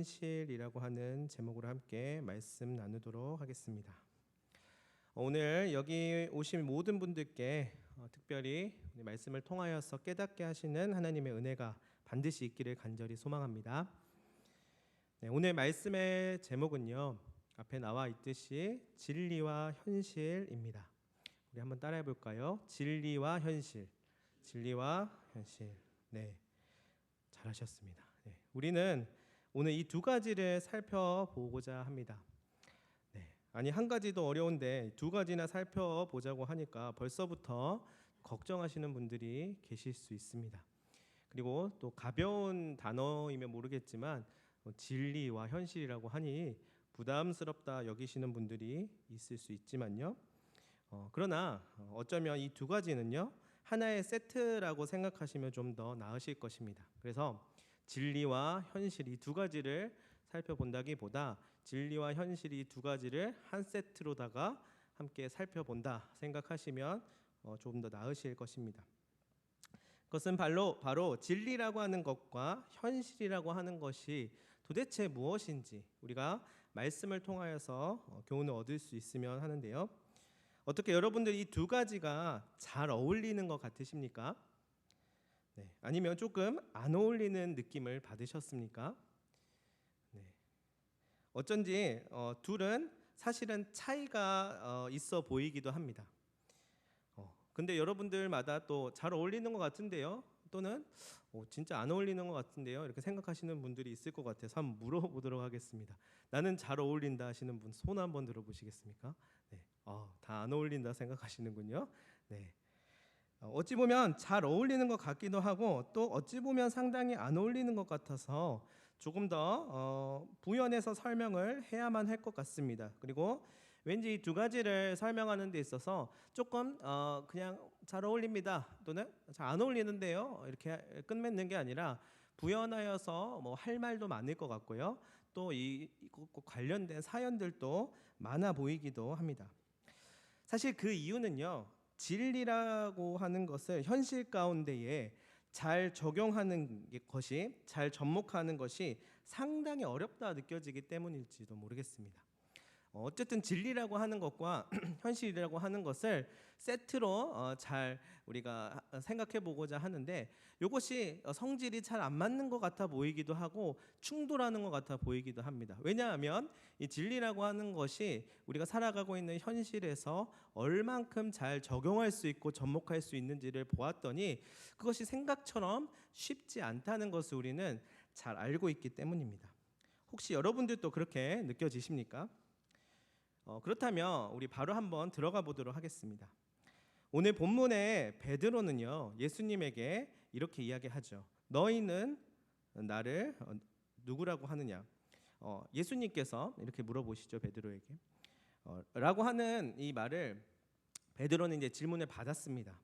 현실이라고 하는 제목으로 함께 말씀 나누도록 하겠습니다. 오늘 여기 오신 모든 분들께 특별히 말씀을 통하여서 깨닫게 하시는 하나님의 은혜가 반드시 있기를 간절히 소망합니다. 오늘 말씀의 제목은요, 앞에 나와 있듯이 진리와 현실입니다. 우리 한번 따라해 볼까요? 진리와 현실, 진리와 현실. 네, 잘하셨습니다. 우리는 오늘 이 두 가지를 살펴보고자 합니다. 아니, 한 가지도 어려운데 두 가지나 살펴보자고 하니까 벌써부터 걱정하시는 분들이 계실 수 있습니다. 그리고 또 가벼운 단어이면 모르겠지만 진리와 현실이라고 하니 부담스럽다 여기시는 분들이 있을 수 있지만요. 그러나 어쩌면 이 두 가지는요, 하나의 세트라고 생각하시면 좀 더 나으실 것입니다. 그래서 진리와 현실 이 두 가지를 살펴본다기보다 진리와 현실 이 두 가지를 한 세트로다가 함께 살펴본다 생각하시면 조금 더 나으실 것입니다. 그것은 바로 진리라고 하는 것과 현실이라고 하는 것이 도대체 무엇인지 우리가 말씀을 통하여서 교훈을 얻을 수 있으면 하는데요. 어떻게 여러분들 이 두 가지가 잘 어울리는 것 같으십니까? 아니면 조금 안 어울리는 느낌을 받으셨습니까? 어쩐지 둘은 사실은 차이가 있어 보이기도 합니다. 근데 여러분들마다 또 잘 어울리는 것 같은데요, 또는 진짜 안 어울리는 것 같은데요, 이렇게 생각하시는 분들이 있을 것 같아서 한번 물어보도록 하겠습니다. 나는 잘 어울린다 하시는 분 손 한번 들어보시겠습니까? 다 안 어울린다 생각하시는군요. 어찌 보면 잘 어울리는 것 같기도 하고 또 어찌 보면 상당히 안 어울리는 것 같아서 조금 더 부연해서 설명을 해야만 할 것 같습니다. 그리고 왠지 이 두 가지를 설명하는 데 있어서 조금 그냥 잘 어울립니다 또는 잘 안 어울리는데요 이렇게 끝맺는 게 아니라 부연하여서 뭐 할 말도 많을 것 같고요, 또 이것과 관련된 사연들도 많아 보이기도 합니다. 사실 그 이유는요, 진리라고 하는 것을 현실 가운데에 잘 적용하는 것이, 잘 접목하는 것이 상당히 어렵다 느껴지기 때문일지도 모르겠습니다. 어쨌든 진리라고 하는 것과 현실이라고 하는 것을 세트로 잘 우리가 생각해 보고자 하는데, 이것이 성질이 잘 안 맞는 것 같아 보이기도 하고 충돌하는 것 같아 보이기도 합니다. 왜냐하면 이 진리라고 하는 것이 우리가 살아가고 있는 현실에서 얼만큼 잘 적용할 수 있고 접목할 수 있는지를 보았더니 그것이 생각처럼 쉽지 않다는 것을 우리는 잘 알고 있기 때문입니다. 혹시 여러분들도 그렇게 느껴지십니까? 그렇다면 우리 바로 한번 들어가 보도록 하겠습니다. 오늘 본문의 베드로는요, 예수님에게 이렇게 이야기하죠. 너희는 나를 누구라고 하느냐? 예수님께서 이렇게 물어보시죠, 베드로에게. 라고 하는 이 말을 베드로는 이제 질문을 받았습니다.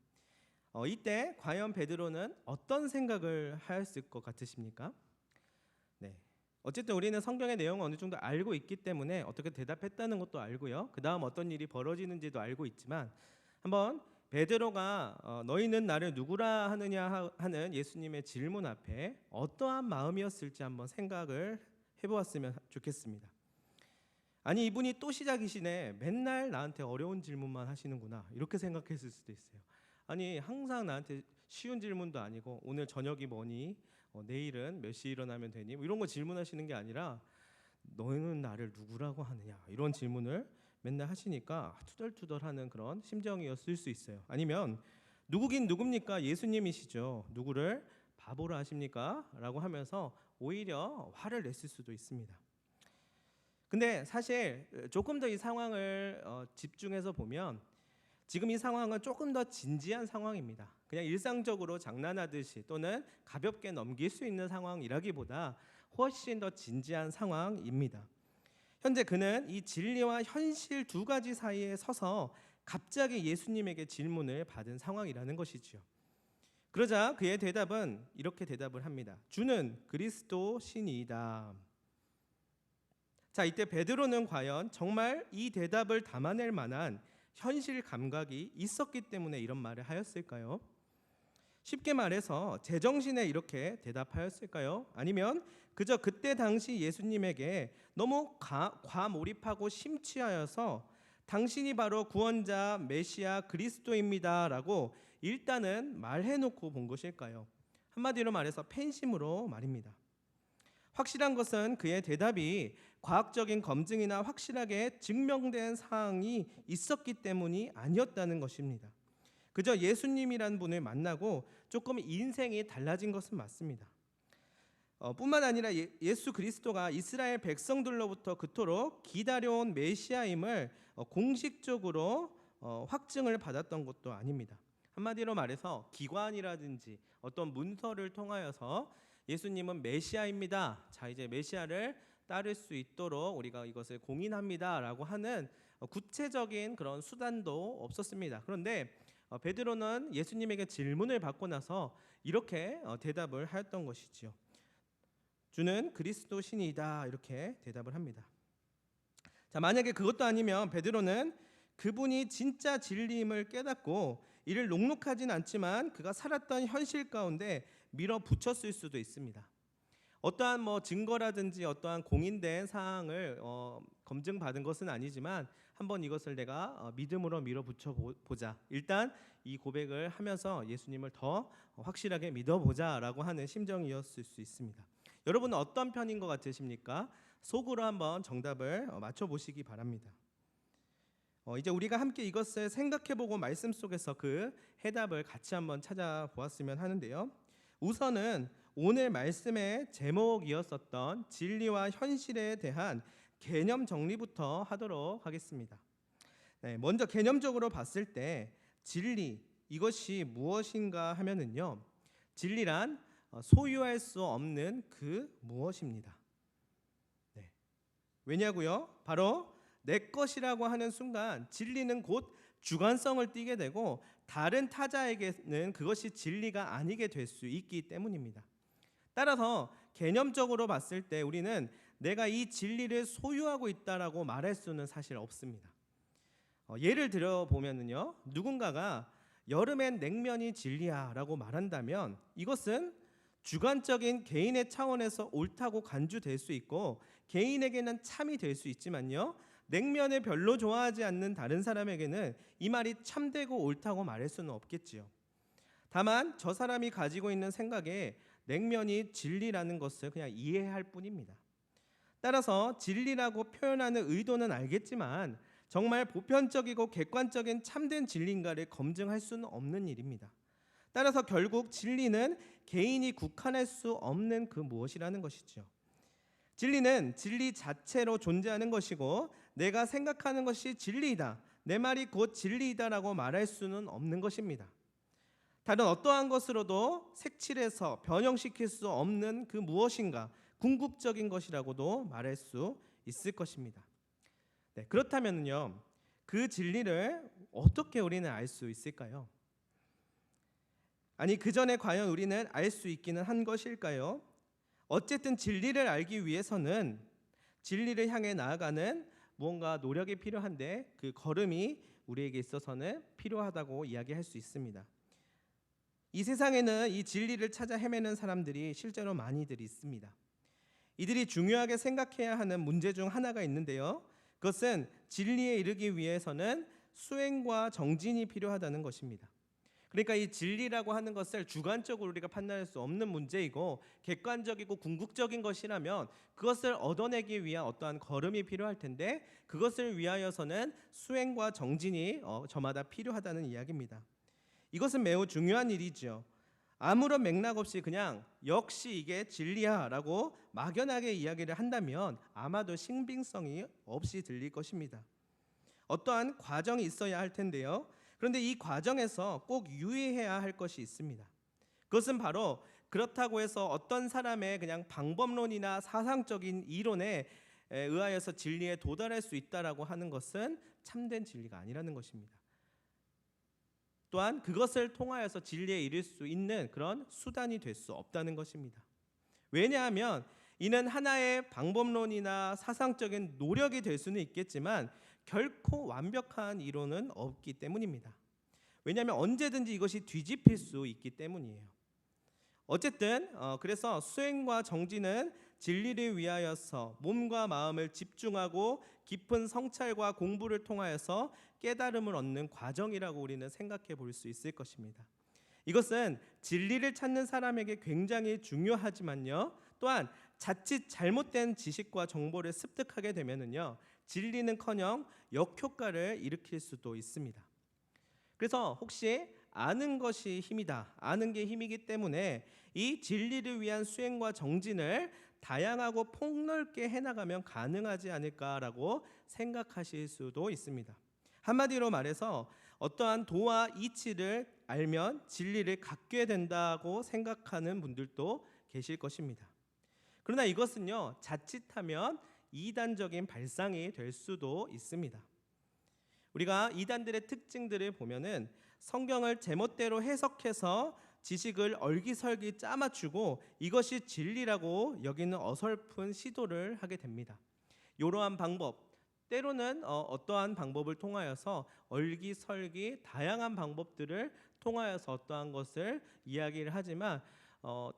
이때 과연 베드로는 어떤 생각을 하였을 것 같으십니까? 어쨌든 우리는 성경의 내용을 어느 정도 알고 있기 때문에 어떻게 대답했다는 것도 알고요, 그 다음 어떤 일이 벌어지는지도 알고 있지만 한번 베드로가 너희는 나를 누구라 하느냐 하는 예수님의 질문 앞에 어떠한 마음이었을지 한번 생각을 해보았으면 좋겠습니다. 아니, 이분이 또 시작이시네, 맨날 나한테 어려운 질문만 하시는구나 이렇게 생각했을 수도 있어요. 아니, 항상 나한테 쉬운 질문도 아니고 오늘 저녁이 뭐니? 내일은 몇 시에 일어나면 되니? 뭐 이런 거 질문하시는 게 아니라 너희는 나를 누구라고 하느냐 이런 질문을 맨날 하시니까 투덜투덜하는 그런 심정이었을 수 있어요. 아니면 누구긴 누굽니까? 예수님이시죠. 누구를 바보라 하십니까? 라고 하면서 오히려 화를 냈을 수도 있습니다. 근데 사실 조금 더 이 상황을 집중해서 보면 지금 이 상황은 조금 더 진지한 상황입니다. 그냥 일상적으로 장난하듯이 또는 가볍게 넘길 수 있는 상황이라기보다 훨씬 더 진지한 상황입니다. 현재 그는 이 진리와 현실 두 가지 사이에 서서 갑자기 예수님에게 질문을 받은 상황이라는 것이지요. 그러자 그의 대답은 이렇게 대답을 합니다. 주는 그리스도 신이다. 자, 이때 베드로는 과연 정말 이 대답을 담아낼 만한 현실 감각이 있었기 때문에 이런 말을 하였을까요? 쉽게 말해서 제정신에 이렇게 대답하였을까요? 아니면 그저 그때 당시 예수님에게 너무 과몰입하고 심취하여서 당신이 바로 구원자 메시아 그리스도입니다라고 일단은 말해놓고 본 것일까요? 한마디로 말해서 팬심으로 말입니다. 확실한 것은 그의 대답이 과학적인 검증이나 확실하게 증명된 사항이 있었기 때문이 아니었다는 것입니다. 그저 예수님이란 분을 만나고 조금 인생이 달라진 것은 맞습니다. 뿐만 아니라 예수 그리스도가 이스라엘 백성들로부터 그토록 기다려온 메시아임을 공식적으로 확증을 받았던 것도 아닙니다. 한마디로 말해서 기관이라든지 어떤 문서를 통하여서 예수님은 메시아입니다. 자, 이제 메시아를 따를 수 있도록 우리가 이것을 공인합니다라고 하는 구체적인 그런 수단도 없었습니다. 그런데 베드로는 예수님에게 질문을 받고 나서 이렇게 대답을 하였던 것이지요. 주는 그리스도 신이다, 이렇게 대답을 합니다. 자, 만약에 그것도 아니면 베드로는 그분이 진짜 진리임을 깨닫고 이를 녹록하진 않지만 그가 살았던 현실 가운데 밀어붙였을 수도 있습니다. 어떠한 증거라든지 어떠한 공인된 사항을 검증받은 것은 아니지만 한번 이것을 내가 믿음으로 밀어붙여 보자. 일단 이 고백을 하면서 예수님을 더 확실하게 믿어보자라고 하는 심정이었을 수 있습니다. 여러분은 어떤 편인 것 같으십니까? 속으로 한번 정답을 맞춰보시기 바랍니다. 이제 우리가 함께 이것을 생각해보고 말씀 속에서 그 해답을 같이 한번 찾아보았으면 하는데요. 우선은 오늘 말씀의 제목이었었던 진리와 현실에 대한 개념 정리부터 하도록 하겠습니다. 먼저 개념적으로 봤을 때 진리, 이것이 무엇인가 하면은요, 진리란 소유할 수 없는 그 무엇입니다. 왜냐고요? 바로 내 것이라고 하는 순간 진리는 곧 주관성을 띠게 되고 다른 타자에게는 그것이 진리가 아니게 될 수 있기 때문입니다. 따라서 개념적으로 봤을 때 우리는 내가 이 진리를 소유하고 있다라고 말할 수는 사실 없습니다. 예를 들어 보면은요, 누군가가 여름엔 냉면이 진리야라고 말한다면 이것은 주관적인 개인의 차원에서 옳다고 간주될 수 있고 개인에게는 참이 될 수 있지만요, 냉면을 별로 좋아하지 않는 다른 사람에게는 이 말이 참되고 옳다고 말할 수는 없겠지요. 다만 저 사람이 가지고 있는 생각에 냉면이 진리라는 것을 그냥 이해할 뿐입니다. 따라서 진리라고 표현하는 의도는 알겠지만 정말 보편적이고 객관적인 참된 진리인가를 검증할 수는 없는 일입니다. 따라서 결국 진리는 개인이 국한할 수 없는 그 무엇이라는 것이죠. 진리는 진리 자체로 존재하는 것이고 내가 생각하는 것이 진리이다, 내 말이 곧 진리이다라고 말할 수는 없는 것입니다. 다른 어떠한 것으로도 색칠해서 변형시킬 수 없는 그 무엇인가 궁극적인 것이라고도 말할 수 있을 것입니다. 그렇다면요, 그 진리를 어떻게 우리는 알 수 있을까요? 아니, 그 전에 과연 우리는 알 수 있기는 한 것일까요? 어쨌든 진리를 알기 위해서는 진리를 향해 나아가는 무언가 노력이 필요한데 그 걸음이 우리에게 있어서는 필요하다고 이야기할 수 있습니다. 이 세상에는 이 진리를 찾아 헤매는 사람들이 실제로 많이들 있습니다. 이들이 중요하게 생각해야 하는 문제 중 하나가 있는데요, 그것은 진리에 이르기 위해서는 수행과 정진이 필요하다는 것입니다. 그러니까 이 진리라고 하는 것을 주관적으로 우리가 판단할 수 없는 문제이고 객관적이고 궁극적인 것이라면 그것을 얻어내기 위한 어떠한 걸음이 필요할 텐데 그것을 위하여서는 수행과 정진이 저마다 필요하다는 이야기입니다. 이것은 매우 중요한 일이죠. 아무런 맥락 없이 그냥 역시 이게 진리야 라고 막연하게 이야기를 한다면 아마도 신빙성이 없이 들릴 것입니다. 어떠한 과정이 있어야 할 텐데요, 그런데 이 과정에서 꼭 유의해야 할 것이 있습니다. 그것은 바로 그렇다고 해서 어떤 사람의 그냥 방법론이나 사상적인 이론에 의하여서 진리에 도달할 수 있다라고 하는 것은 참된 진리가 아니라는 것입니다. 또한 그것을 통하여서 진리에 이를 수 있는 그런 수단이 될 수 없다는 것입니다. 왜냐하면 이는 하나의 방법론이나 사상적인 노력이 될 수는 있겠지만 결코 완벽한 이론은 없기 때문입니다. 왜냐하면 언제든지 이것이 뒤집힐 수 있기 때문이에요. 어쨌든 그래서 수행과 정진은 진리를 위하여서 몸과 마음을 집중하고 깊은 성찰과 공부를 통하여서 깨달음을 얻는 과정이라고 우리는 생각해 볼 수 있을 것입니다. 이것은 진리를 찾는 사람에게 굉장히 중요하지만요, 또한 자칫 잘못된 지식과 정보를 습득하게 되면은요, 진리는커녕 역효과를 일으킬 수도 있습니다. 그래서 혹시 아는 것이 힘이다, 아는 게 힘이기 때문에 이 진리를 위한 수행과 정진을 다양하고 폭넓게 해나가면 가능하지 않을까라고 생각하실 수도 있습니다. 한마디로 말해서 어떠한 도와 이치를 알면 진리를 갖게 된다고 생각하는 분들도 계실 것입니다. 그러나 이것은요, 자칫하면 이단적인 발상이 될 수도 있습니다. 우리가 이단들의 특징들을 보면은 성경을 제멋대로 해석해서 지식을 얼기설기 짜맞추고 이것이 진리라고 여기는 어설픈 시도를 하게 됩니다. 이러한 방법, 때로는 어떠한 방법을 통하여서 얼기설기 다양한 방법들을 통하여서 어떠한 것을 이야기를 하지만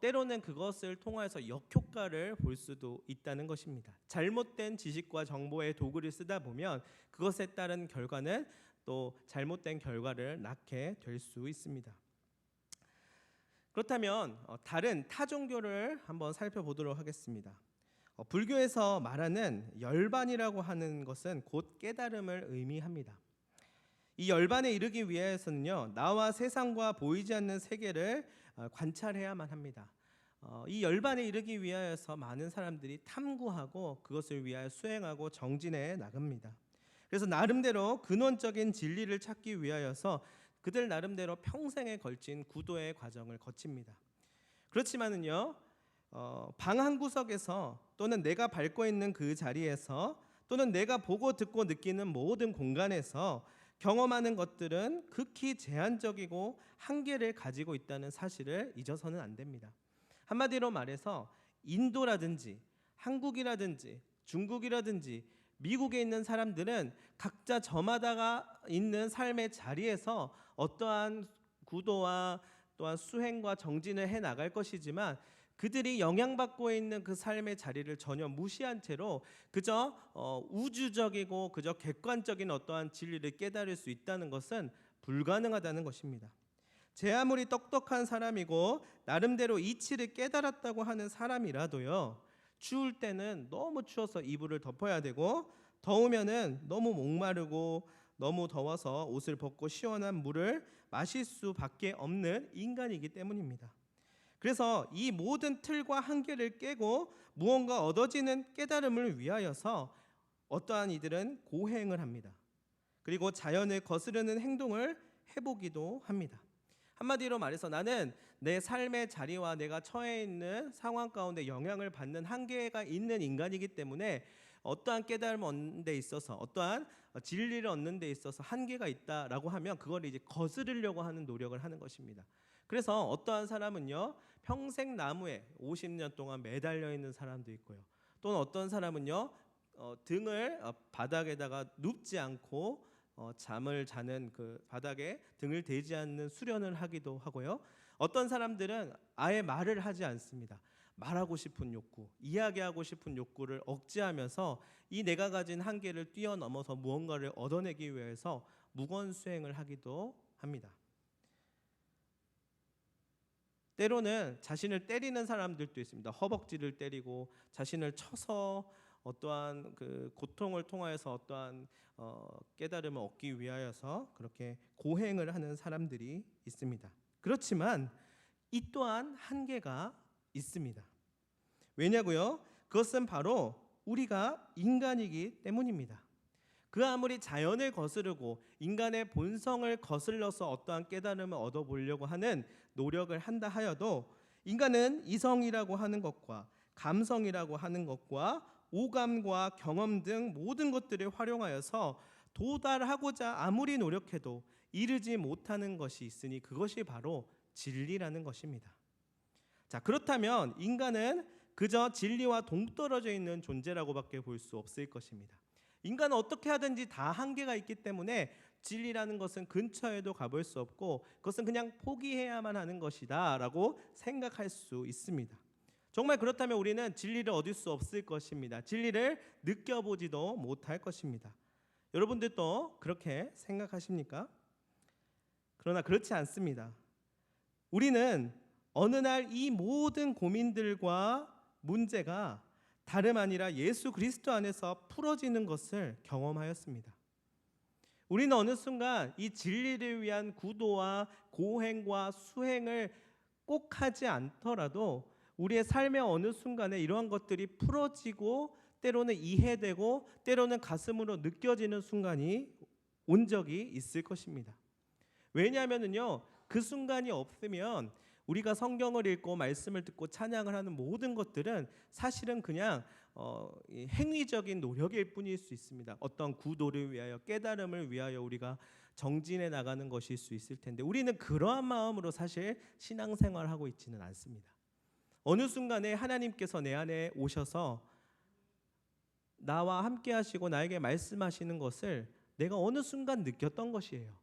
때로는 그것을 통하여서 역효과를 볼 수도 있다는 것입니다. 잘못된 지식과 정보의 도구를 쓰다 보면 그것에 따른 결과는 또 잘못된 결과를 낳게 될 수 있습니다. 그렇다면 다른 타종교를 한번 살펴보도록 하겠습니다. 불교에서 말하는 열반이라고 하는 것은 곧 깨달음을 의미합니다. 이 열반에 이르기 위해서는요, 나와 세상과 보이지 않는 세계를 관찰해야만 합니다. 이 열반에 이르기 위하여서 많은 사람들이 탐구하고 그것을 위하여 수행하고 정진해 나갑니다. 그래서 나름대로 근원적인 진리를 찾기 위하여서 그들 나름대로 평생에 걸친 구도의 과정을 거칩니다. 그렇지만은요, 방 한 구석에서 또는 내가 밟고 있는 그 자리에서 또는 내가 보고 듣고 느끼는 모든 공간에서 경험하는 것들은 극히 제한적이고 한계를 가지고 있다는 사실을 잊어서는 안 됩니다. 한마디로 말해서 인도라든지 한국이라든지 중국이라든지 미국에 있는 사람들은 각자 저마다가 있는 삶의 자리에서 어떠한 구도와 또한 수행과 정진을 해 나갈 것이지만 그들이 영향받고 있는 그 삶의 자리를 전혀 무시한 채로 그저 우주적이고 그저 객관적인 어떠한 진리를 깨달을 수 있다는 것은 불가능하다는 것입니다. 제 아무리 똑똑한 사람이고 나름대로 이치를 깨달았다고 하는 사람이라도요, 추울 때는 너무 추워서 이불을 덮어야 되고 더우면은 너무 목마르고 너무 더워서 옷을 벗고 시원한 물을 마실 수밖에 없는 인간이기 때문입니다. 그래서 이 모든 틀과 한계를 깨고 무언가 얻어지는 깨달음을 위하여서 어떠한 이들은 고행을 합니다. 그리고 자연을 거스르는 행동을 해보기도 합니다. 한마디로 말해서 나는 내 삶의 자리와 내가 처해 있는 상황 가운데 영향을 받는 한계가 있는 인간이기 때문에 어떠한 깨달음을 얻는 데 있어서 어떠한 진리를 얻는 데 있어서 한계가 있다라고 하면 그걸 이제 거스르려고 하는 노력을 하는 것입니다. 그래서 어떠한 사람은요, 평생 나무에 50년 동안 매달려 있는 사람도 있고요. 또는 어떤 사람은요, 등을 바닥에다가 눕지 않고 잠을 자는 그 바닥에 등을 대지 않는 수련을 하기도 하고요. 어떤 사람들은 아예 말을 하지 않습니다. 말하고 싶은 욕구, 이야기하고 싶은 욕구를 억제하면서 이 내가 가진 한계를 뛰어넘어서 무언가를 얻어내기 위해서 무건수행을 하기도 합니다. 때로는 자신을 때리는 사람들도 있습니다. 허벅지를 때리고 자신을 쳐서 어떠한 그 고통을 통하여서 어떠한 깨달음을 얻기 위하여서 그렇게 고행을 하는 사람들이 있습니다. 그렇지만 이 또한 한계가 있습니다. 왜냐고요? 그것은 바로 우리가 인간이기 때문입니다. 그 아무리 자연을 거스르고 인간의 본성을 거슬러서 어떠한 깨달음을 얻어보려고 하는 노력을 한다 하여도 인간은 이성이라고 하는 것과 감성이라고 하는 것과 오감과 경험 등 모든 것들을 활용하여서 도달하고자 아무리 노력해도 이르지 못하는 것이 있으니 그것이 바로 진리라는 것입니다. 자, 그렇다면 인간은 그저 진리와 동떨어져 있는 존재라고밖에 볼 수 없을 것입니다. 인간은 어떻게 하든지 다 한계가 있기 때문에 진리라는 것은 근처에도 가볼 수 없고 그것은 그냥 포기해야만 하는 것이다 라고 생각할 수 있습니다. 정말 그렇다면 우리는 진리를 얻을 수 없을 것입니다. 진리를 느껴보지도 못할 것입니다. 여러분들도 그렇게 생각하십니까? 그러나 그렇지 않습니다. 우리는 어느 날 이 모든 고민들과 문제가 다름 아니라 예수 그리스도 안에서 풀어지는 것을 경험하였습니다. 우리는 어느 순간 이 진리를 위한 구도와 고행과 수행을 꼭 하지 않더라도 우리의 삶의 어느 순간에 이러한 것들이 풀어지고 때로는 이해되고 때로는 가슴으로 느껴지는 순간이 온 적이 있을 것입니다. 왜냐하면요, 그 순간이 없으면 우리가 성경을 읽고 말씀을 듣고 찬양을 하는 모든 것들은 사실은 그냥 행위적인 노력일 뿐일 수 있습니다. 어떤 구도를 위하여, 깨달음을 위하여 우리가 정진해 나가는 것일 수 있을 텐데 우리는 그러한 마음으로 사실 신앙생활을 하고 있지는 않습니다. 어느 순간에 하나님께서 내 안에 오셔서 나와 함께 하시고 나에게 말씀하시는 것을 내가 어느 순간 느꼈던 것이에요.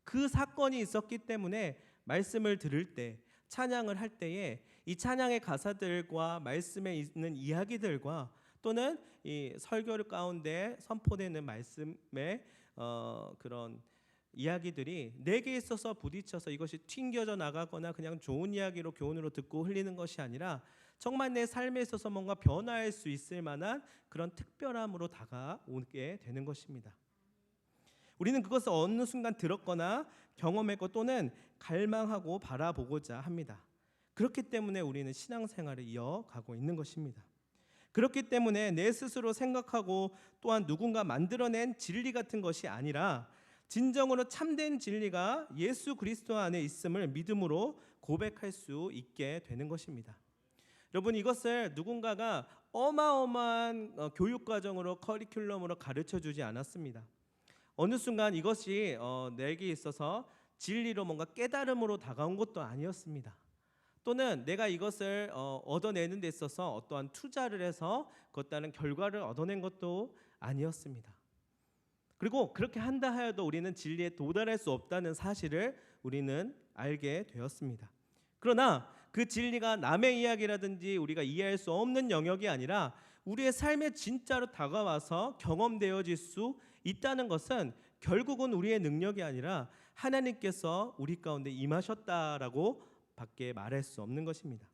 그 사건이 있었기 때문에 말씀을 들을 때, 찬양을 할 때에 이 찬양의 가사들과 말씀에 있는 이야기들과 또는 이 설교 가운데 선포되는 말씀의 그런 이야기들이 내게 있어서 부딪혀서 이것이 튕겨져 나가거나 그냥 좋은 이야기로 교훈으로 듣고 흘리는 것이 아니라 정말 내 삶에 있어서 뭔가 변화할 수 있을 만한 그런 특별함으로 다가오게 되는 것입니다. 우리는 그것을 어느 순간 들었거나 경험했고 또는 갈망하고 바라보고자 합니다. 그렇기 때문에 우리는 신앙생활을 이어가고 있는 것입니다. 그렇기 때문에 내 스스로 생각하고 또한 누군가 만들어낸 진리 같은 것이 아니라 진정으로 참된 진리가 예수 그리스도 안에 있음을 믿음으로 고백할 수 있게 되는 것입니다. 여러분, 이것을 누군가가 어마어마한 교육과정으로 커리큘럼으로 가르쳐주지 않았습니다. 어느 순간 이것이 내게 있어서 진리로 뭔가 깨달음으로 다가온 것도 아니었습니다. 또는 내가 이것을 얻어내는 데 있어서 어떠한 투자를 해서 그것 따른 결과를 얻어낸 것도 아니었습니다. 그리고 그렇게 한다 하여도 우리는 진리에 도달할 수 없다는 사실을 우리는 알게 되었습니다. 그러나 그 진리가 남의 이야기라든지 우리가 이해할 수 없는 영역이 아니라 우리의 삶에 진짜로 다가와서 경험되어질 수 있다는 것은 결국은 우리의 능력이 아니라 하나님께서 우리 가운데 임하셨다라고 밖에 말할 수 없는 것입니다.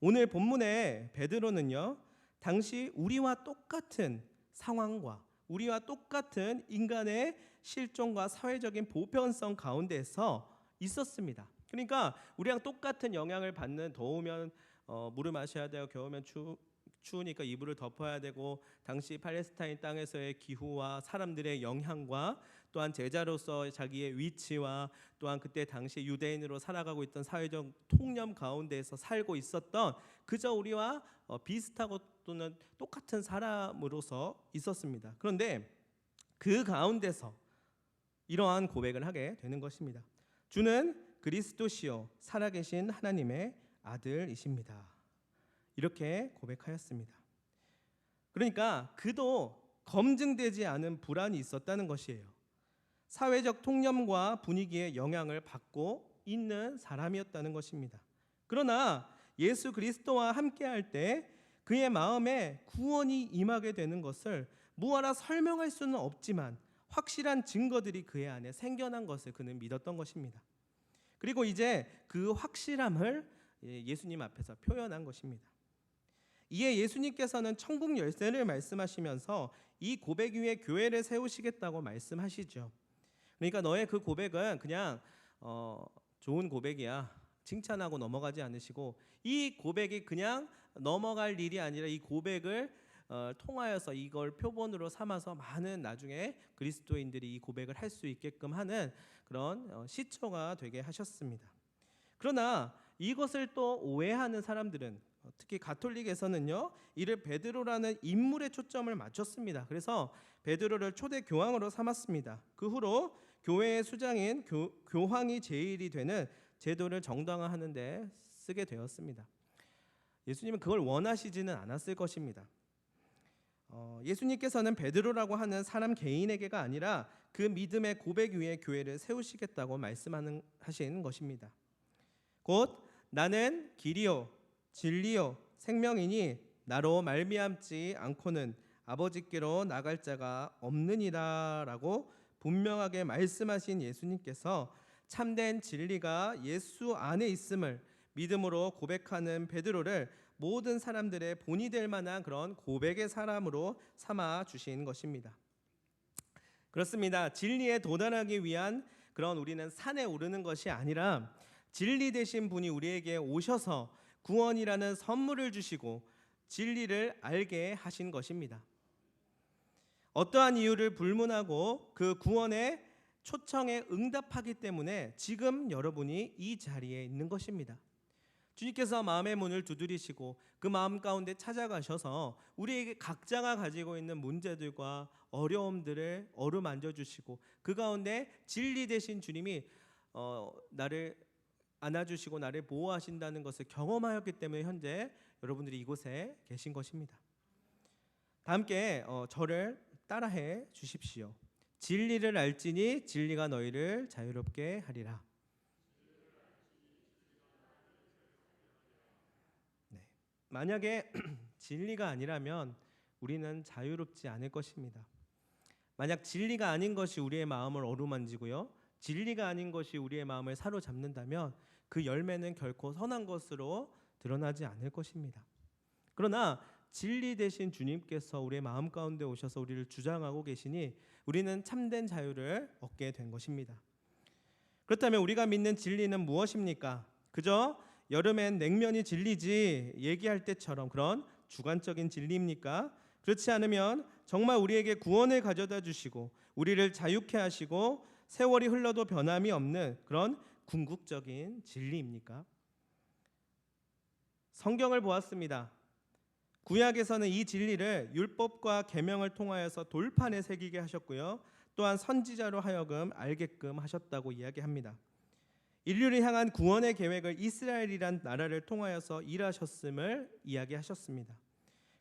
오늘 본문의 베드로는요, 당시 우리와 똑같은 상황과 우리와 똑같은 인간의 실존과 사회적인 보편성 가운데서 있었습니다. 그러니까 우리랑 똑같은 영향을 받는, 더우면 물을 마셔야 되고 겨우면 추우니까 이불을 덮어야 되고, 당시 팔레스타인 땅에서의 기후와 사람들의 영향과 또한 제자로서 자기의 위치와 또한 그때 당시 유대인으로 살아가고 있던 사회적 통념 가운데에서 살고 있었던 그저 우리와 비슷하고 또는 똑같은 사람으로서 있었습니다. 그런데 그 가운데서 이러한 고백을 하게 되는 것입니다. 주는 그리스도시요 살아계신 하나님의 아들이십니다. 이렇게 고백하였습니다. 그러니까 그도 검증되지 않은 불안이 있었다는 것이에요. 사회적 통념과 분위기에 영향을 받고 있는 사람이었다는 것입니다. 그러나 예수 그리스도와 함께할 때 그의 마음에 구원이 임하게 되는 것을 무하라 설명할 수는 없지만 확실한 증거들이 그의 안에 생겨난 것을 그는 믿었던 것입니다. 그리고 이제 그 확실함을 예수님 앞에서 표현한 것입니다. 이에 예수님께서는 천국 열쇠를 말씀하시면서 이 고백 위에 교회를 세우시겠다고 말씀하시죠. 그러니까 너의 그 고백은 그냥 좋은 고백이야, 칭찬하고 넘어가지 않으시고, 이 고백이 그냥 넘어갈 일이 아니라 이 고백을 통하여서 이걸 표본으로 삼아서 많은 나중에 그리스도인들이 이 고백을 할 수 있게끔 하는 그런 시초가 되게 하셨습니다. 그러나 이것을 또 오해하는 사람들은, 특히 가톨릭에서는요, 이를 베드로라는 인물에 초점을 맞췄습니다. 그래서 베드로를 초대 교황으로 삼았습니다. 그 후로 교회의 수장인 교황이 제일이 되는 제도를 정당화하는 데 쓰게 되었습니다. 예수님은 그걸 원하시지는 않았을 것입니다. 예수님께서는 베드로라고 하는 사람 개인에게가 아니라 그 믿음의 고백 위에 교회를 세우시겠다고 말씀하신 것입니다. 곧 나는 길이요 진리요 생명이니 나로 말미암지 않고는 아버지께로 나갈 자가 없느니라라고 분명하게 말씀하신 예수님께서 참된 진리가 예수 안에 있음을 믿음으로 고백하는 베드로를 모든 사람들의 본이 될 만한 그런 고백의 사람으로 삼아 주신 것입니다. 그렇습니다. 진리에 도달하기 위한 그런 우리는 산에 오르는 것이 아니라 진리 되신 분이 우리에게 오셔서 구원이라는 선물을 주시고 진리를 알게 하신 것입니다. 어떠한 이유를 불문하고 그 구원의 초청에 응답하기 때문에 지금 여러분이 이 자리에 있는 것입니다. 주님께서 마음의 문을 두드리시고 그 마음 가운데 찾아가셔서 우리에게 각자가 가지고 있는 문제들과 어려움들을 어루만져 주시고 그 가운데 진리 되신 주님이 나를 안아주시고 나를 보호하신다는 것을 경험하였기 때문에 현재 여러분들이 이곳에 계신 것입니다. 다 함께 저를 따라해 주십시오. 진리를 알지니 진리가 너희를 자유롭게 하리라. 네. 만약에 진리가 아니라면 우리는 자유롭지 않을 것입니다. 만약 진리가 아닌 것이 우리의 마음을 어루만지고요, 진리가 아닌 것이 우리의 마음을 사로잡는다면 그 열매는 결코 선한 것으로 드러나지 않을 것입니다. 그러나 진리 되신 주님께서 우리의 마음 가운데 오셔서 우리를 주장하고 계시니 우리는 참된 자유를 얻게 된 것입니다. 그렇다면 우리가 믿는 진리는 무엇입니까? 그저 여름엔 냉면이 진리지 얘기할 때처럼 그런 주관적인 진리입니까? 그렇지 않으면 정말 우리에게 구원을 가져다 주시고 우리를 자유케 하시고 세월이 흘러도 변함이 없는 그런 궁극적인 진리입니까? 성경을 보았습니다. 구약에서는 이 진리를 율법과 계명을 통하여서 돌판에 새기게 하셨고요, 또한 선지자로 하여금 알게끔 하셨다고 이야기합니다. 인류를 향한 구원의 계획을 이스라엘이란 나라를 통하여서 일하셨음을 이야기하셨습니다.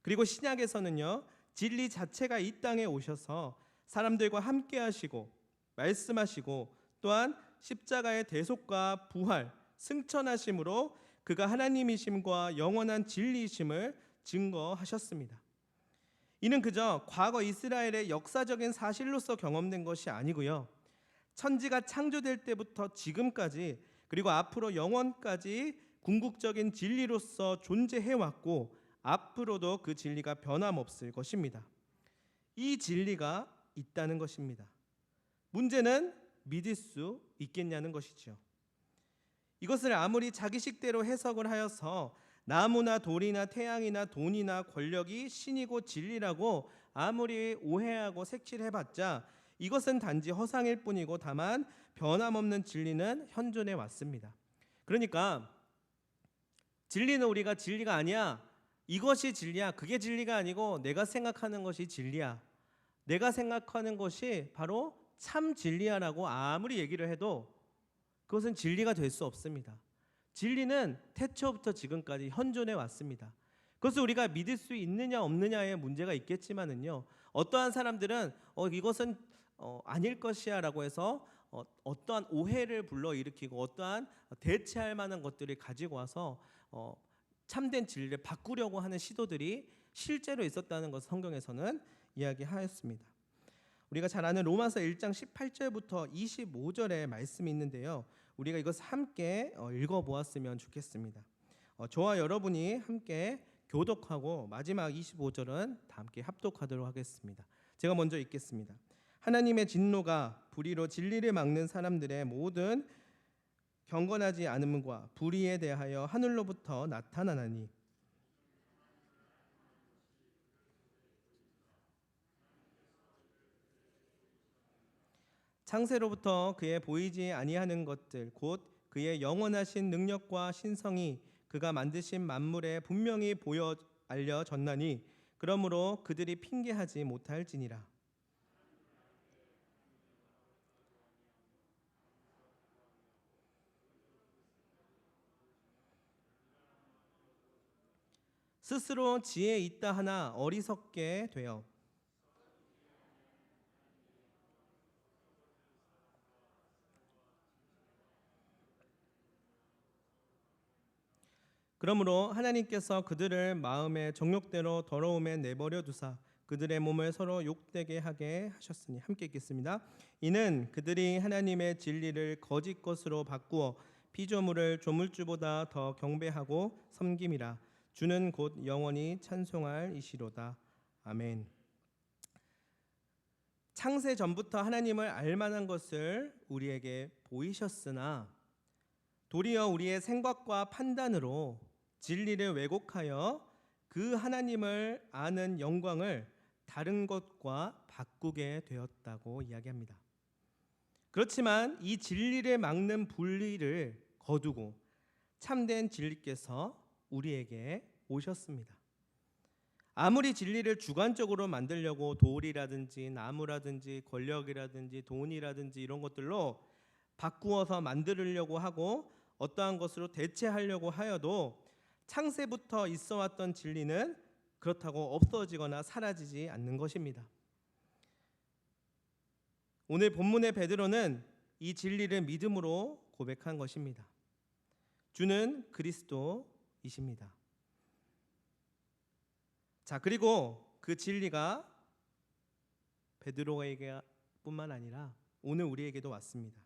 그리고 신약에서는요, 진리 자체가 이 땅에 오셔서 사람들과 함께 하시고 말씀하시고 또한 십자가의 대속과 부활, 승천하심으로 그가 하나님이심과 영원한 진리이심을 증거하셨습니다. 이는 그저 과거 이스라엘의 역사적인 사실로서 경험된 것이 아니고요, 천지가 창조될 때부터 지금까지 그리고 앞으로 영원까지 궁극적인 진리로서 존재해왔고 앞으로도 그 진리가 변함없을 것입니다. 이 진리가 있다는 것입니다. 문제는 믿을 수 있겠냐는 것이죠. 이것을 아무리 자기식대로 해석을 하여서 나무나 돌이나 태양이나 돈이나 권력이 신이고 진리라고 아무리 오해하고 색칠해봤자 이것은 단지 허상일 뿐이고 다만 변함없는 진리는 현존해 왔습니다. 그러니까 진리는 우리가 진리가 아니야, 이것이 진리야, 그게 진리가 아니고 내가 생각하는 것이 진리야, 내가 생각하는 것이 바로 참 진리야라고 아무리 얘기를 해도 그것은 진리가 될 수 없습니다. 진리는 태초부터 지금까지 현존해 왔습니다. 그것을 우리가 믿을 수 있느냐 없느냐의 문제가 있겠지만은요, 어떠한 사람들은 이것은 아닐 것이야 라고 해서 어떠한 오해를 불러일으키고 어떠한 대체할 만한 것들을 가지고 와서 참된 진리를 바꾸려고 하는 시도들이 실제로 있었다는 것을 성경에서는 이야기하였습니다. 우리가 잘 아는 로마서 1장 18절부터 25절의 말씀이 있는데요, 우리가 이것을 함께 읽어보았으면 좋겠습니다. 저와 여러분이 함께 교독하고 마지막 25절은 다 함께 합독하도록 하겠습니다. 제가 먼저 읽겠습니다. 하나님의 진노가 불의로 진리를 막는 사람들의 모든 경건하지 않음과 불의에 대하여 하늘로부터 나타나나니 창세로부터 그의 보이지 아니하는 것들 곧 그의 영원하신 능력과 신성이 그가 만드신 만물에 분명히 보여 알려졌나니 그러므로 그들이 핑계하지 못할지니라. 스스로 지혜 있다 하나 어리석게 되어 그러므로 하나님께서 그들을 마음의 정욕대로 더러움에 내버려 두사 그들의 몸을 서로 욕되게 하게 하셨으니 함께 읽겠습니다. 이는 그들이 하나님의 진리를 거짓 것으로 바꾸어 피조물을 조물주보다 더 경배하고 섬김이라. 주는 곧 영원히 찬송할 이시로다. 아멘. 창세 전부터 하나님을 알만한 것을 우리에게 보이셨으나 도리어 우리의 생각과 판단으로 진리를 왜곡하여 그 하나님을 아는 영광을 다른 것과 바꾸게 되었다고 이야기합니다. 그렇지만 이 진리를 막는 분리를 거두고 참된 진리께서 우리에게 오셨습니다. 아무리 진리를 주관적으로 만들려고 돌이라든지 나무라든지 권력이라든지 돈이라든지 이런 것들로 바꾸어서 만들려고 하고 어떠한 것으로 대체하려고 하여도 창세부터 있어왔던 진리는 그렇다고 없어지거나 사라지지 않는 것입니다. 오늘 본문의 베드로는 이 진리를 믿음으로 고백한 것입니다. 주는 그리스도이십니다. 자, 그리고 그 진리가 베드로에게 뿐만 아니라 오늘 우리에게도 왔습니다.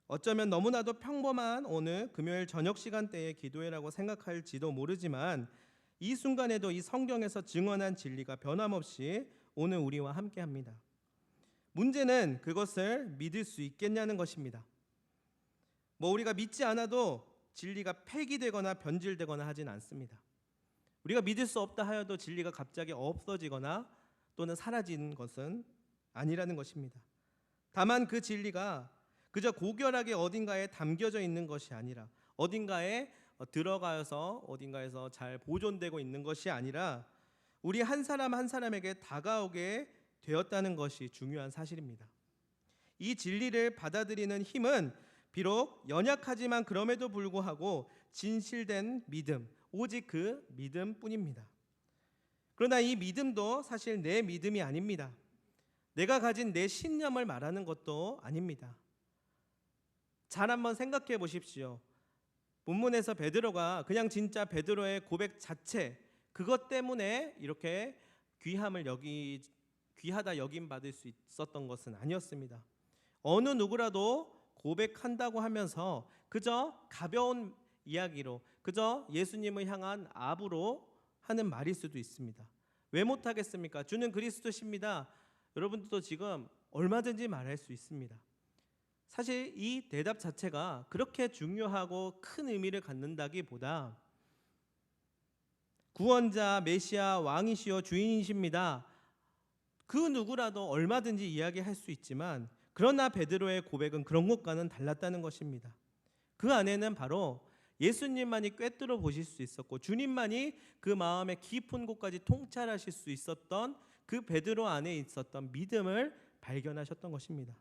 어쩌면 너무나도 평범한 오늘 금요일 저녁 시간대의 기도회라고 생각할지도 모르지만 이 순간에도 이 성경에서 증언한 진리가 변함없이 오늘 우리와 함께합니다. 문제는 그것을 믿을 수 있겠냐는 것입니다. 우리가 믿지 않아도 진리가 폐기되거나 변질되거나 하진 않습니다. 우리가 믿을 수 없다 하여도 진리가 갑자기 없어지거나 또는 사라진 것은 아니라는 것입니다. 다만 그 진리가 그저 고결하게 어딘가에 담겨져 있는 것이 아니라 어딘가에 들어가서 어딘가에서 잘 보존되고 있는 것이 아니라 우리 한 사람 한 사람에게 다가오게 되었다는 것이 중요한 사실입니다. 이 진리를 받아들이는 힘은 비록 연약하지만 그럼에도 불구하고 진실된 믿음, 오직 그 믿음뿐입니다. 그러나 이 믿음도 사실 내 믿음이 아닙니다. 내가 가진 내 신념을 말하는 것도 아닙니다. 잘 한번 생각해 보십시오. 본문에서 베드로가 그냥 진짜 베드로의 고백 자체 그것 때문에 이렇게 귀하다 여김 받을 수 있었던 것은 아니었습니다. 어느 누구라도 고백한다고 하면서 그저 가벼운 이야기로 그저 예수님을 향한 압으로 하는 말일 수도 있습니다. 왜 못하겠습니까? 주는 그리스도십니다. 여러분들도 지금 얼마든지 말할 수 있습니다. 사실 이 대답 자체가 그렇게 중요하고 큰 의미를 갖는다기보다 구원자, 메시아, 왕이시여 주인이십니다. 그 누구라도 얼마든지 이야기할 수 있지만 그러나 베드로의 고백은 그런 것과는 달랐다는 것입니다. 그 안에는 바로 예수님만이 꿰뚫어 보실 수 있었고 주님만이 그 마음의 깊은 곳까지 통찰하실 수 있었던 그 베드로 안에 있었던 믿음을 발견하셨던 것입니다.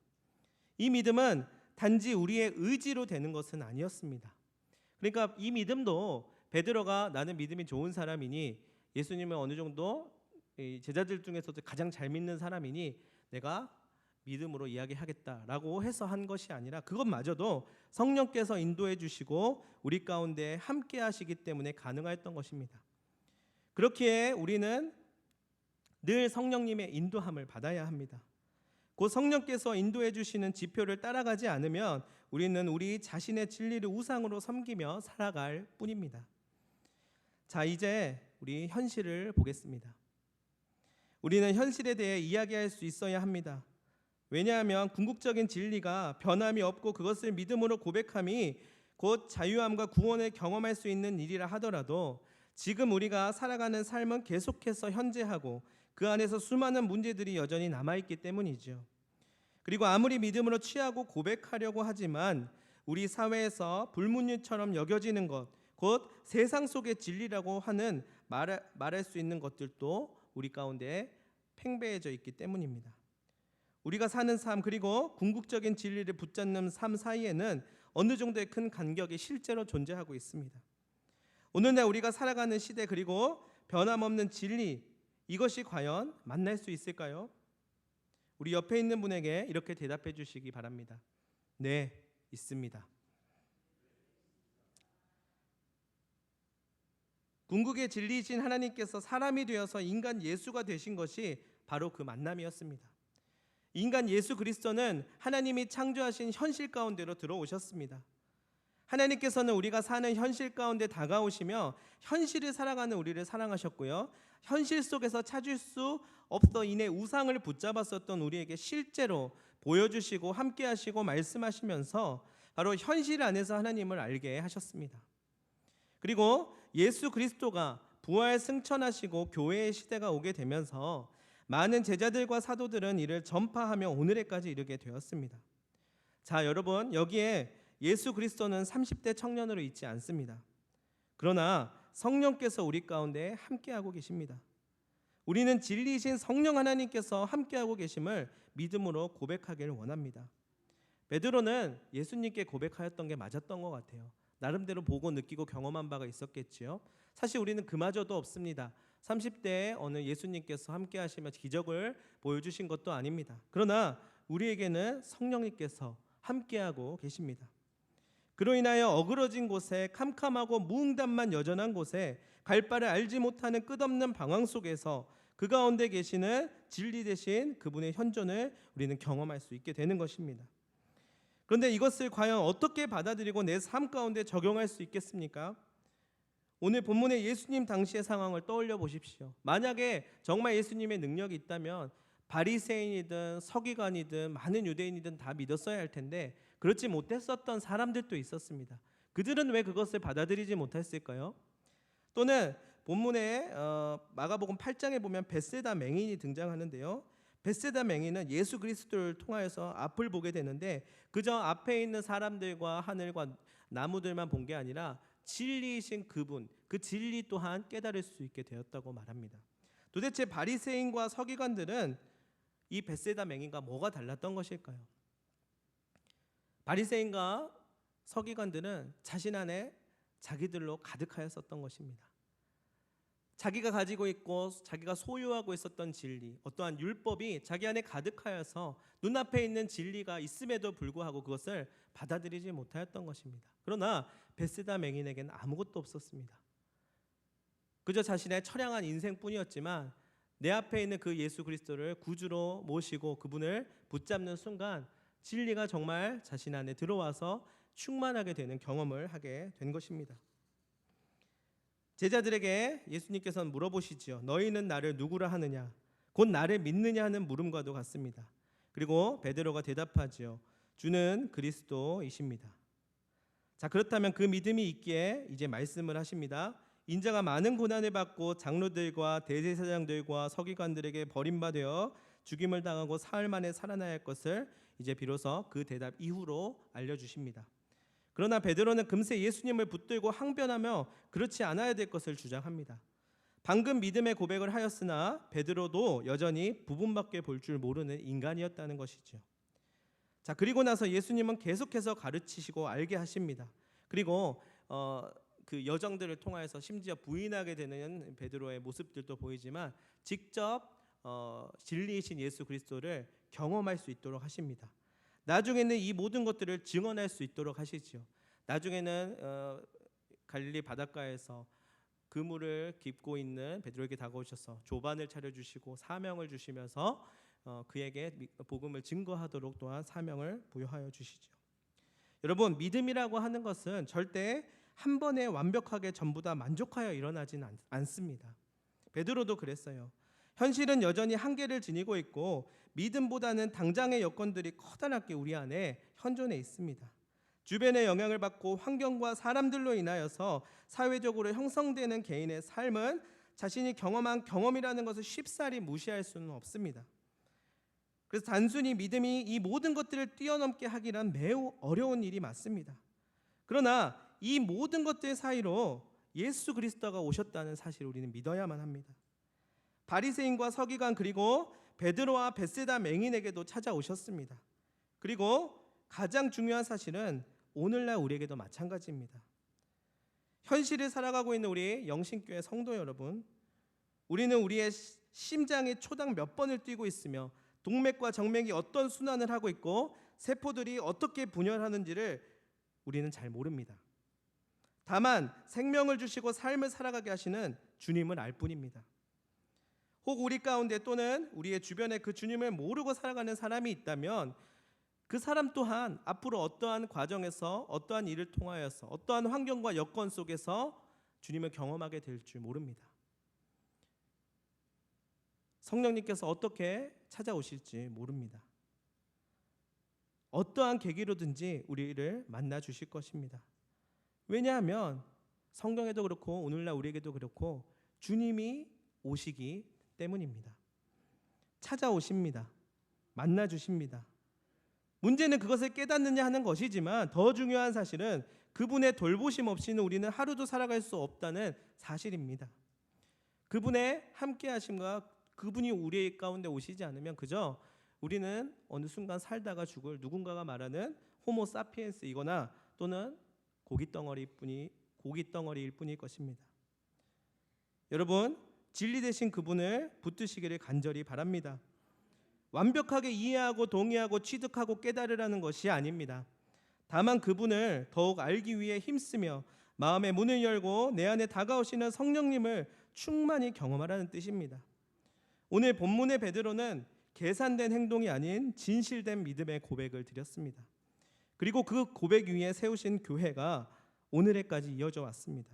이 믿음은 단지 우리의 의지로 되는 것은 아니었습니다. 그러니까 이 믿음도 베드로가 나는 믿음이 좋은 사람이니 예수님은 어느 정도 제자들 중에서도 가장 잘 믿는 사람이니 내가 믿음으로 이야기하겠다라고 해서 한 것이 아니라 그것마저도 성령께서 인도해 주시고 우리 가운데 함께 하시기 때문에 가능했던 것입니다. 그렇기에 우리는 늘 성령님의 인도함을 받아야 합니다. 곧 성령께서 인도해 주시는 지표를 따라가지 않으면 우리는 우리 자신의 진리를 우상으로 섬기며 살아갈 뿐입니다. 자, 이제 우리 현실을 보겠습니다. 우리는 현실에 대해 이야기할 수 있어야 합니다. 왜냐하면 궁극적인 진리가 변함이 없고 그것을 믿음으로 고백함이 곧 자유함과 구원을 경험할 수 있는 일이라 하더라도 지금 우리가 살아가는 삶은 계속해서 현재하고 그 안에서 수많은 문제들이 여전히 남아있기 때문이죠. 그리고 아무리 믿음으로 취하고 고백하려고 하지만 우리 사회에서 불문율처럼 여겨지는 것, 곧 세상 속의 진리라고 하는 말할 수 있는 것들도 우리 가운데 팽배해져 있기 때문입니다. 우리가 사는 삶 그리고 궁극적인 진리를 붙잡는 삶 사이에는 어느 정도의 큰 간격이 실제로 존재하고 있습니다. 오늘날 우리가 살아가는 시대 그리고 변함없는 진리, 이것이 과연 만날 수 있을까요? 우리 옆에 있는 분에게 이렇게 대답해 주시기 바랍니다. 네, 있습니다. 궁극의 진리이신 하나님께서 사람이 되어서 인간 예수가 되신 것이 바로 그 만남이었습니다. 인간 예수 그리스도는 하나님이 창조하신 현실 가운데로 들어오셨습니다. 하나님께서는 우리가 사는 현실 가운데 다가오시며 현실을 살아가는 우리를 사랑하셨고요, 현실 속에서 찾을 수 없어 이내 우상을 붙잡았었던 우리에게 실제로 보여주시고 함께하시고 말씀하시면서 바로 현실 안에서 하나님을 알게 하셨습니다. 그리고 예수 그리스도가 부활 승천하시고 교회의 시대가 오게 되면서 많은 제자들과 사도들은 이를 전파하며 오늘에까지 이르게 되었습니다. 자, 여러분, 여기에 예수 그리스도는 30대 청년으로 있지 않습니다. 그러나 성령께서 우리 가운데 함께하고 계십니다. 우리는 진리이신 성령 하나님께서 함께하고 계심을 믿음으로 고백하기를 원합니다. 베드로는 예수님께 고백하였던 게 맞았던 것 같아요. 나름대로 보고 느끼고 경험한 바가 있었겠지요. 사실 우리는 그마저도 없습니다. 30대에 어느 예수님께서 함께 하시며 기적을 보여주신 것도 아닙니다. 그러나 우리에게는 성령님께서 함께하고 계십니다. 그로 인하여 어그러진 곳에, 캄캄하고 무응답만 여전한 곳에, 갈 바를 알지 못하는 끝없는 방황 속에서 그 가운데 계시는 진리 되신 그분의 현존을 우리는 경험할 수 있게 되는 것입니다. 그런데 이것을 과연 어떻게 받아들이고 내 삶 가운데 적용할 수 있겠습니까? 오늘 본문의 예수님 당시의 상황을 떠올려 보십시오. 만약에 정말 예수님의 능력이 있다면 바리새인이든 서기관이든 많은 유대인이든 다 믿었어야 할 텐데 그렇지 못했었던 사람들도 있었습니다. 그들은 왜 그것을 받아들이지 못했을까요? 또는 본문에 마가복음 8장에 보면 벳세다 맹인이 등장하는데요, 벳세다 맹인은 예수 그리스도를 통하여서 앞을 보게 되는데 그저 앞에 있는 사람들과 하늘과 나무들만 본 게 아니라 진리이신 그분, 그 진리 또한 깨달을 수 있게 되었다고 말합니다. 도대체 바리새인과 서기관들은 이 벳세다 맹인과 뭐가 달랐던 것일까요? 바리새인과 서기관들은 자신 안에 자기들로 가득하였었던 것입니다. 자기가 가지고 있고 자기가 소유하고 있었던 진리, 어떠한 율법이 자기 안에 가득하여서 눈앞에 있는 진리가 있음에도 불구하고 그것을 받아들이지 못하였던 것입니다. 그러나 벳세다 맹인에게는 아무것도 없었습니다. 그저 자신의 처량한 인생뿐이었지만 내 앞에 있는 그 예수 그리스도를 구주로 모시고 그분을 붙잡는 순간 진리가 정말 자신 안에 들어와서 충만하게 되는 경험을 하게 된 것입니다. 제자들에게 예수님께서는 물어보시지요. 너희는 나를 누구라 하느냐? 곧 나를 믿느냐 하는 물음과도 같습니다. 그리고 베드로가 대답하지요. 주는 그리스도이십니다. 자, 그렇다면 그 믿음이 있기에 이제 말씀을 하십니다. 인자가 많은 고난을 받고 장로들과 대제사장들과 서기관들에게 버림받아 죽임을 당하고 사흘 만에 살아나야 할 것을 이제 비로소 그 대답 이후로 알려주십니다. 그러나 베드로는 금세 예수님을 붙들고 항변하며 그렇지 않아야 될 것을 주장합니다. 방금 믿음의 고백을 하였으나 베드로도 여전히 부분밖에 볼 줄 모르는 인간이었다는 것이죠. 자, 그리고 나서 예수님은 계속해서 가르치시고 알게 하십니다. 그리고 그 여정들을 통해서 심지어 부인하게 되는 베드로의 모습들도 보이지만 직접 진리이신 예수 그리스도를 경험할 수 있도록 하십니다. 나중에는 이 모든 것들을 증언할 수 있도록 하시죠. 나중에는 갈릴리 바닷가에서 그물을 깁고 있는 베드로에게 다가오셔서 조반을 차려주시고 사명을 주시면서 그에게 복음을 증거하도록 또한 사명을 부여하여 주시죠. 여러분, 믿음이라고 하는 것은 절대 한 번에 완벽하게 전부 다 만족하여 일어나지는 않습니다. 베드로도 그랬어요. 현실은 여전히 한계를 지니고 있고 믿음보다는 당장의 여건들이 커다랗게 우리 안에 현존해 있습니다. 주변의 영향을 받고 환경과 사람들로 인하여서 사회적으로 형성되는 개인의 삶은 자신이 경험한 경험이라는 것을 쉽사리 무시할 수는 없습니다. 그래서 단순히 믿음이 이 모든 것들을 뛰어넘게 하기란 매우 어려운 일이 맞습니다. 그러나 이 모든 것들 사이로 예수 그리스도가 오셨다는 사실을 우리는 믿어야만 합니다. 바리새인과 서기관 그리고 베드로와 벳세다 맹인에게도 찾아오셨습니다. 그리고 가장 중요한 사실은 오늘날 우리에게도 마찬가지입니다. 현실을 살아가고 있는 우리 영신교회 성도 여러분, 우리는 우리의 심장이 초당 몇 번을 뛰고 있으며 동맥과 정맥이 어떤 순환을 하고 있고 세포들이 어떻게 분열하는지를 우리는 잘 모릅니다. 다만 생명을 주시고 삶을 살아가게 하시는 주님을 알 뿐입니다. 혹 우리 가운데 또는 우리의 주변에 그 주님을 모르고 살아가는 사람이 있다면 그 사람 또한 앞으로 어떠한 과정에서 어떠한 일을 통하여서 어떠한 환경과 여건 속에서 주님을 경험하게 될 줄 모릅니다. 성령님께서 어떻게 찾아오실지 모릅니다. 어떠한 계기로든지 우리를 만나 주실 것입니다. 왜냐하면 성경에도 그렇고 오늘날 우리에게도 그렇고 주님이 오시기 때문입니다. 찾아오십니다. 만나 주십니다. 문제는 그것을 깨닫느냐 하는 것이지만 더 중요한 사실은 그분의 돌보심 없이는 우리는 하루도 살아갈 수 없다는 사실입니다. 그분의 함께 하심과 그분이 우리 가운데 오시지 않으면 그저 우리는 어느 순간 살다가 죽을 누군가가 말하는 호모 사피엔스이거나 또는 고깃덩어리일 뿐일 것입니다. 여러분, 진리 되신 그분을 붙드시기를 간절히 바랍니다. 완벽하게 이해하고 동의하고 취득하고 깨달으라는 것이 아닙니다. 다만 그분을 더욱 알기 위해 힘쓰며 마음의 문을 열고 내 안에 다가오시는 성령님을 충만히 경험하라는 뜻입니다. 오늘 본문의 베드로는 계산된 행동이 아닌 진실된 믿음의 고백을 드렸습니다. 그리고 그 고백 위에 세우신 교회가 오늘에까지 이어져 왔습니다.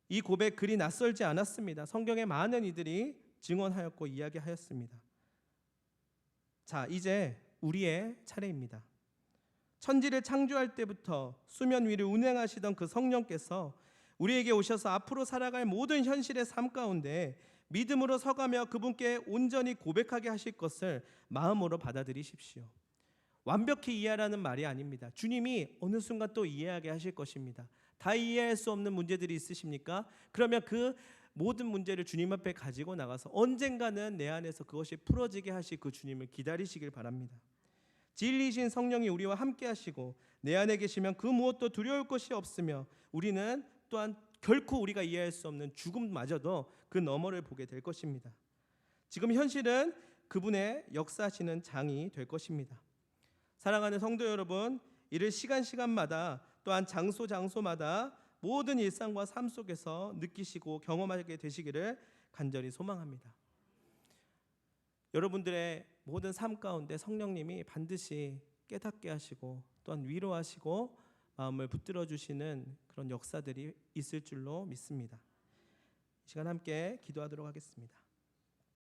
이 고백 그리 낯설지 않았습니다. 성경의 많은 이들이 증언하였고 이야기하였습니다. 자, 이제 우리의 차례입니다. 천지를 창조할 때부터 수면 위를 운행하시던 그 성령께서 우리에게 오셔서 앞으로 살아갈 모든 현실의 삶 가운데 믿음으로 서가며 그분께 온전히 고백하게 하실 것을 마음으로 받아들이십시오. 완벽히 이해하라는 말이 아닙니다. 주님이 어느 순간 또 이해하게 하실 것입니다. 다 이해할 수 없는 문제들이 있으십니까? 그러면 그 모든 문제를 주님 앞에 가지고 나가서 언젠가는 내 안에서 그것이 풀어지게 하실 그 주님을 기다리시길 바랍니다. 진리이신 성령이 우리와 함께 하시고 내 안에 계시면 그 무엇도 두려울 것이 없으며 우리는 또한 결코 우리가 이해할 수 없는 죽음마저도 그 너머를 보게 될 것입니다. 지금 현실은 그분의 역사하시는 장이 될 것입니다. 사랑하는 성도 여러분, 이를 시간마다 또한 장소마다 모든 일상과 삶 속에서 느끼시고 경험하게 되시기를 간절히 소망합니다. 여러분들의 모든 삶 가운데 성령님이 반드시 깨닫게 하시고 또한 위로하시고 마음을 붙들어 주시는 그런 역사들이 있을 줄로 믿습니다. 이 시간 함께 기도하도록 하겠습니다.